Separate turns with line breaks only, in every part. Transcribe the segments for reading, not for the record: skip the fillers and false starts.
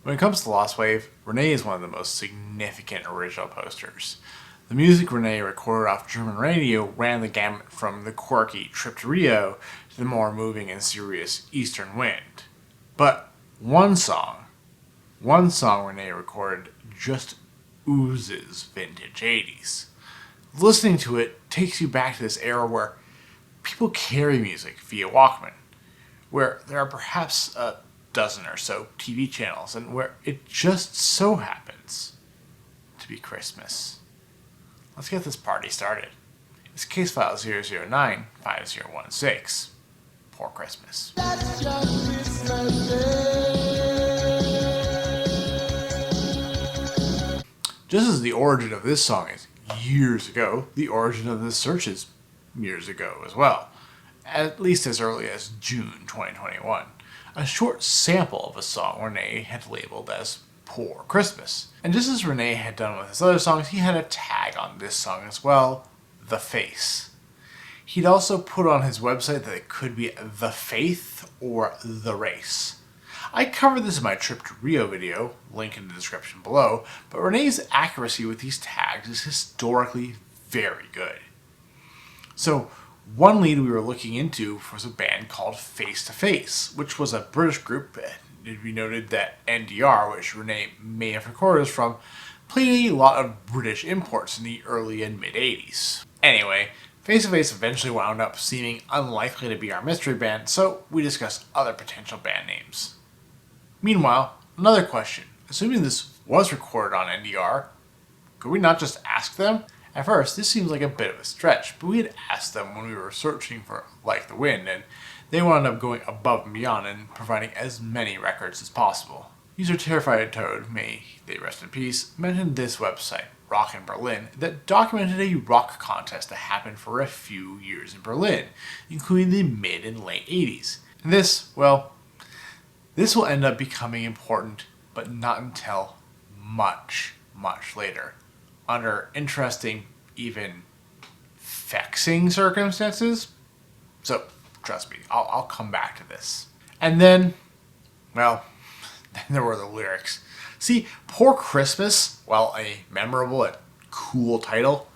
When it comes to Lostwave, Rene is one of the most significant original posters. The music Rene recorded off German radio ran the gamut from the quirky Trip to Rio to the more moving and serious Eastern Wind. But one song Rene recorded just oozes vintage 80s. Listening to it takes you back to this era where people carry music via Walkman, where there are perhaps a dozen or so TV channels, and where it just so happens to be Christmas. Let's get this party started. It's case file 0095016. Poor Christmas. Just as the origin of this song is years ago, the origin of this search is years ago as well. At least as early as June 2021. A short sample of a song Rene had labeled as Poor Christmas. And just as Rene had done with his other songs, he had a tag on this song as well, The Face. He'd also put on his website that it could be The Faith or The Race. I covered this in my Trip to Rio video, link in the description below, but Rene's accuracy with these tags is historically very good. So, one lead we were looking into was a band called Face to Face, which was a British group. It should be noted that NDR, which Rene may have recorded us from, played a lot of British imports in the early and mid-80s. Anyway, Face to Face eventually wound up seeming unlikely to be our mystery band, so we discussed other potential band names. Meanwhile, another question. Assuming this was recorded on NDR, could we not just ask them? At first, this seems like a bit of a stretch, but we had asked them when we were searching for Like the Wind, and they wound up going above and beyond and providing as many records as possible. User Terrified Toad, may they rest in peace, mentioned this website, Rock in Berlin, that documented a rock contest that happened for a few years in Berlin, including the mid and late 80s. And this will end up becoming important, but not until much, much later, under interesting, even Fexing circumstances. So, trust me, I'll come back to this. And then there were the lyrics. See, Poor Christmas, while a memorable and cool title,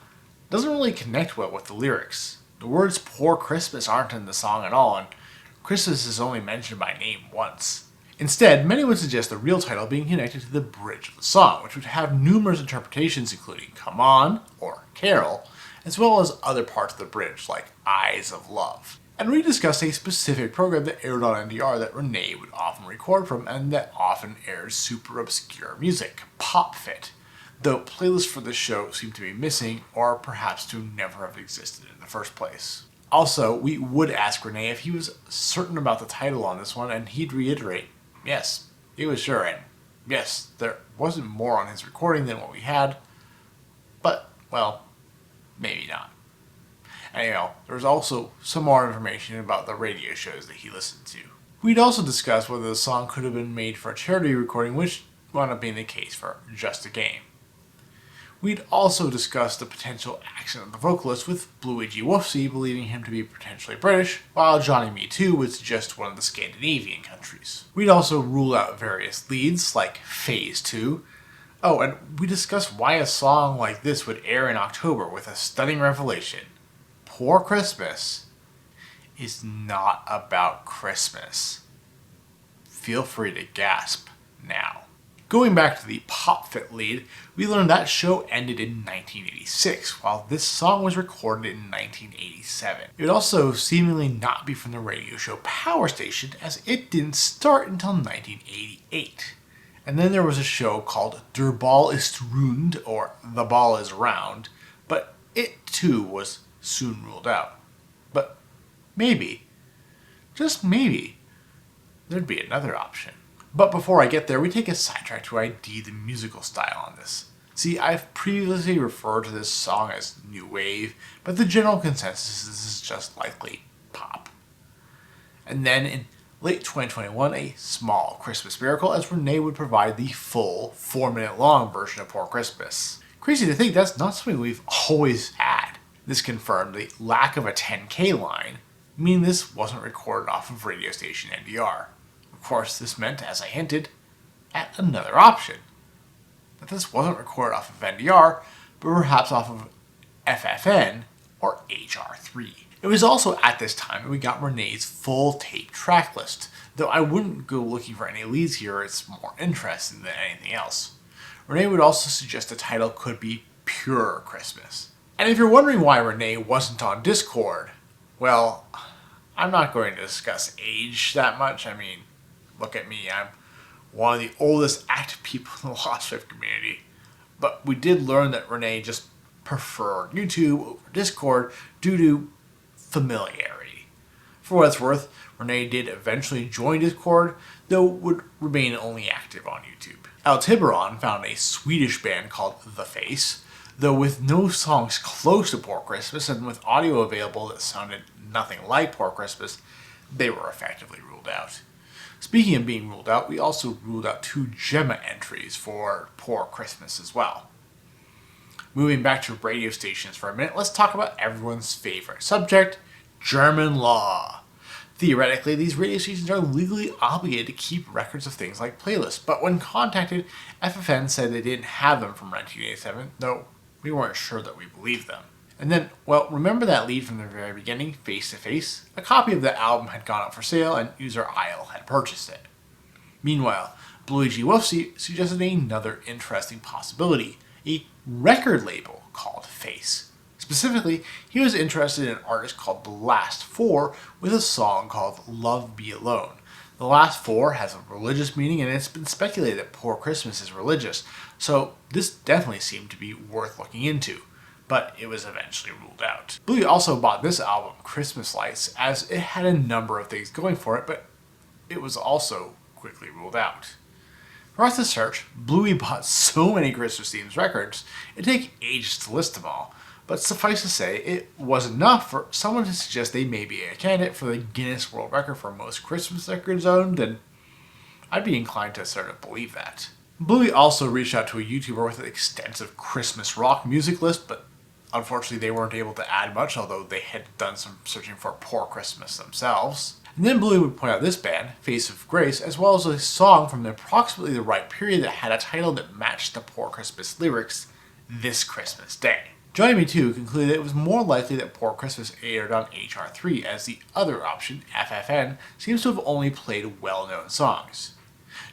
doesn't really connect well with the lyrics. The words Poor Christmas aren't in the song at all, and Christmas is only mentioned by name once. Instead, many would suggest the real title being connected to the bridge of the song, which would have numerous interpretations including Come On, or Carol, as well as other parts of the bridge like Eyes of Love. And we discussed a specific program that aired on NDR that Rene would often record from and that often airs super obscure music, PopFit, though playlists for this show seem to be missing or perhaps to never have existed in the first place. Also, we would ask Rene if he was certain about the title on this one, and he'd reiterate, yes, he was sure, and yes, there wasn't more on his recording than what we had, but, well, maybe not. Anyhow, there was also some more information about the radio shows that he listened to. We'd also discussed whether the song could have been made for a charity recording, which wound up being the case for Just a Game. We'd also discussed the potential accent of the vocalist, with Bluey G Wulfsy believing him to be potentially British, while johnnymetoo would suggest one of the Scandinavian countries. We'd also rule out various leads, like Phase 2. Oh, and we discussed why a song like this would air in October with a stunning revelation. Poor Christmas is not about Christmas. Feel free to gasp now. Going back to the PopFit lead, we learned that show ended in 1986, while this song was recorded in 1987. It would also seemingly not be from the radio show Power Station, as it didn't start until 1988. And then there was a show called Der Ball ist rund, or The Ball is Round, but it too was soon ruled out. But maybe, just maybe, there'd be another option. But before I get there, we take a sidetrack to ID the musical style on this. See, I've previously referred to this song as new wave, but the general consensus is this is just likely pop. And then in late 2021, a small Christmas miracle, as Rene would provide the full 4-minute long version of Poor Christmas. Crazy to think that's not something we've always had. This confirmed the lack of a 10K line, meaning this wasn't recorded off of radio station NDR. Of course, this meant, as I hinted, at another option. That this wasn't recorded off of NDR, but perhaps off of FFN or HR3. It was also at this time that we got Rene's full tape track list, though I wouldn't go looking for any leads here, it's more interesting than anything else. Rene would also suggest the title could be Pure Christmas. And if you're wondering why Rene wasn't on Discord, well, I'm not going to discuss age that much. I mean, look at me, I'm one of the oldest active people in the Lostwave community. But we did learn that Rene just preferred YouTube over Discord due to familiarity. For what it's worth, Rene did eventually join Discord, though would remain only active on YouTube. Tiburon found a Swedish band called The Face, though with no songs close to Poor Christmas and with audio available that sounded nothing like Poor Christmas, they were effectively ruled out. Speaking of being ruled out, we also ruled out 2 Gemma entries for Poor Christmas as well. Moving back to radio stations for a minute, let's talk about everyone's favorite subject, German law. Theoretically, these radio stations are legally obligated to keep records of things like playlists, but when contacted, FFN said they didn't have them from 1987, though we weren't sure that we believed them. And then, well, remember that lead from the very beginning, Face to Face? A copy of the album had gone up for sale and user Isle had purchased it. Meanwhile, Bluey G Wulfsy suggested another interesting possibility, a record label called Face. Specifically, he was interested in an artist called The Last Four with a song called Love Be Alone. The Last Four has a religious meaning and it's been speculated that Poor Christmas is religious, so this definitely seemed to be worth looking into, but it was eventually ruled out. Bluey also bought this album, Christmas Lights, as it had a number of things going for it, but it was also quickly ruled out. For us to search, Bluey bought so many Christmas-themed records, it'd take ages to list them all. But suffice to say, it was enough for someone to suggest they may be a candidate for the Guinness World Record for most Christmas records owned, and I'd be inclined to sort of believe that. Bluey also reached out to a YouTuber with an extensive Christmas rock music list, but unfortunately they weren't able to add much, although they had done some searching for Poor Christmas themselves. And then Bluey would point out this band, Face of Grace, as well as a song from approximately the right period that had a title that matched the Poor Christmas lyrics, This Christmas Day. johnnymetoo concluded that it was more likely that Poor Christmas aired on HR3, as the other option, FFN, seems to have only played well-known songs.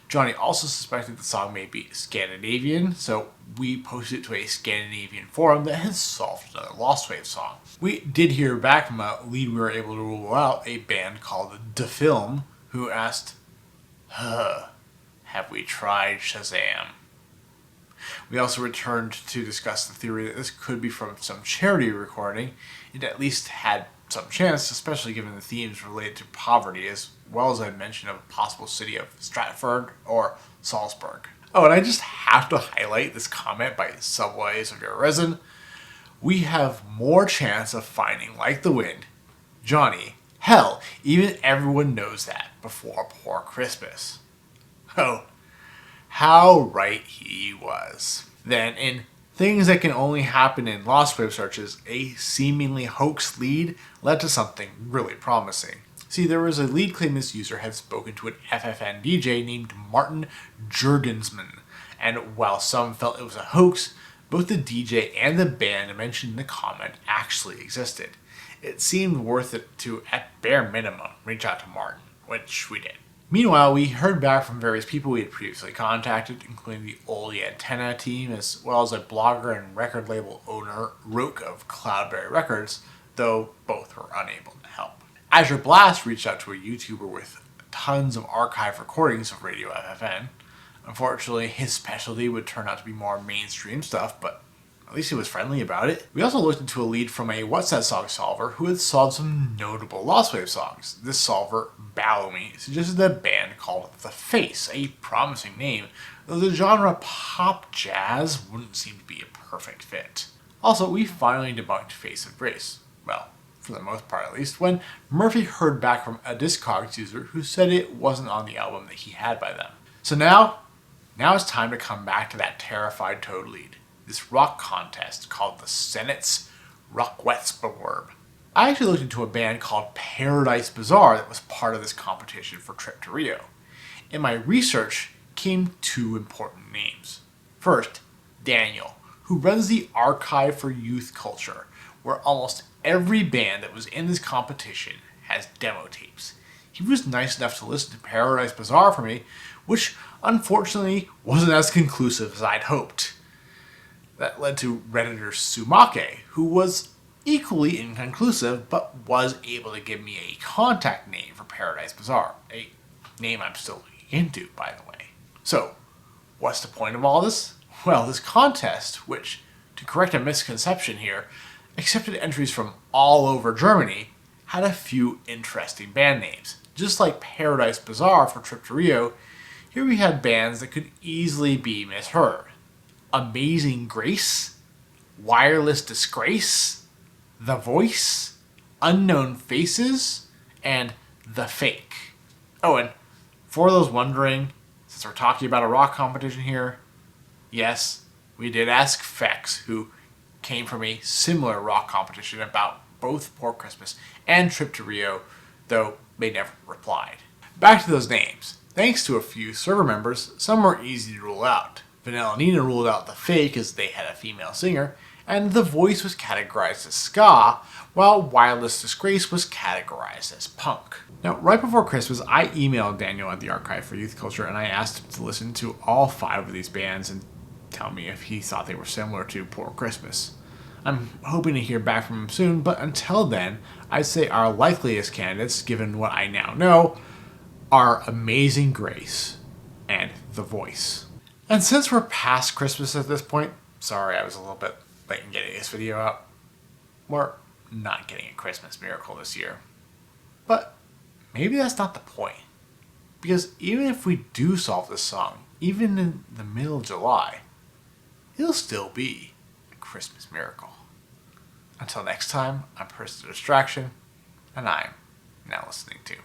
Johnny also suspected the song may be Scandinavian, so we posted it to a Scandinavian forum that has solved another Lostwave song. We did hear back from a lead we were able to rule out, a band called The Film, who asked, have we tried Shazam? We also returned to discuss the theory that this could be from some charity recording. It at least had some chance, especially given the themes related to poverty, as well as I mentioned of a possible city of Stratford or Salzburg. Oh, and I just have to highlight this comment by Subways of your Ryzzan. We have more chance of finding Like the Wind, Johnny, hell, even everyone knows that before Poor Christmas. Oh, how right he was. Then, in things that can only happen in Lostwave searches, a seemingly hoax lead led to something really promising. See, there was a lead claim this user had spoken to an FFN DJ named Martin Jurgensman, and while some felt it was a hoax, both the DJ and the band mentioned in the comment actually existed. It seemed worth it to, at bare minimum, reach out to Martin, which we did. Meanwhile, we heard back from various people we had previously contacted, including the Oldie Antenna team, as well as a blogger and record label owner, Roke of Cloudberry Records, though both were unable to help. AzureBlast reached out to a YouTuber with tons of archive recordings of Radio FFN. Unfortunately, his specialty would turn out to be more mainstream stuff, but at least he was friendly about it. We also looked into a lead from a What's That Song solver who had solved some notable Lostwave songs. This solver, Balomy, suggested a band called The Face, a promising name, though the genre pop jazz wouldn't seem to be a perfect fit. Also, we finally debunked Face of Grace. Well, for the most part at least, when Murphy heard back from a Discogs user who said it wasn't on the album that he had by them. So now it's time to come back to that terrified Toad lead. This rock contest called the Senate's Rockwetzbewerb. I actually looked into a band called Paradise Bazaar that was part of this competition for Trip to Rio. In my research, came two important names. First, Daniel, who runs the Archive for Youth Culture, where almost every band that was in this competition has demo tapes. He was nice enough to listen to Paradise Bazaar for me, which unfortunately wasn't as conclusive as I'd hoped. That led to Redditor Sumake, who was equally inconclusive, but was able to give me a contact name for Paradise Bazaar, a name I'm still looking into, by the way. So, what's the point of all this? Well, this contest, which, to correct a misconception here, accepted entries from all over Germany, had a few interesting band names. Just like Paradise Bazaar for Trip to Rio, here we had bands that could easily be misheard. Amazing Grace, Wireless Disgrace, The Voice, Unknown Faces, and The Fake. Oh, and for those wondering, since we're talking about a rock competition here, yes, we did ask Fex, who came from a similar rock competition about both Poor Christmas and Trip to Rio, though they never replied. Back to those names. Thanks to a few server members, some were easy to rule out. Vanillanina ruled out The Fake as they had a female singer, and The Voice was categorized as ska, while Wireless Disgrace was categorized as punk. Now, right before Christmas, I emailed Daniel at the Archive for Youth Culture and I asked him to listen to all 5 of these bands and tell me if he thought they were similar to Poor Christmas. I'm hoping to hear back from him soon, but until then, I'd say our likeliest candidates, given what I now know, are Amazing Grace and The Voice. And since we're past Christmas at this point, sorry I was a little bit late in getting this video out, we're not getting a Christmas miracle this year. But maybe that's not the point. Because even if we do solve this song, even in the middle of July, it'll still be a Christmas miracle. Until next time, I'm Person Distraction, and I'm now listening to.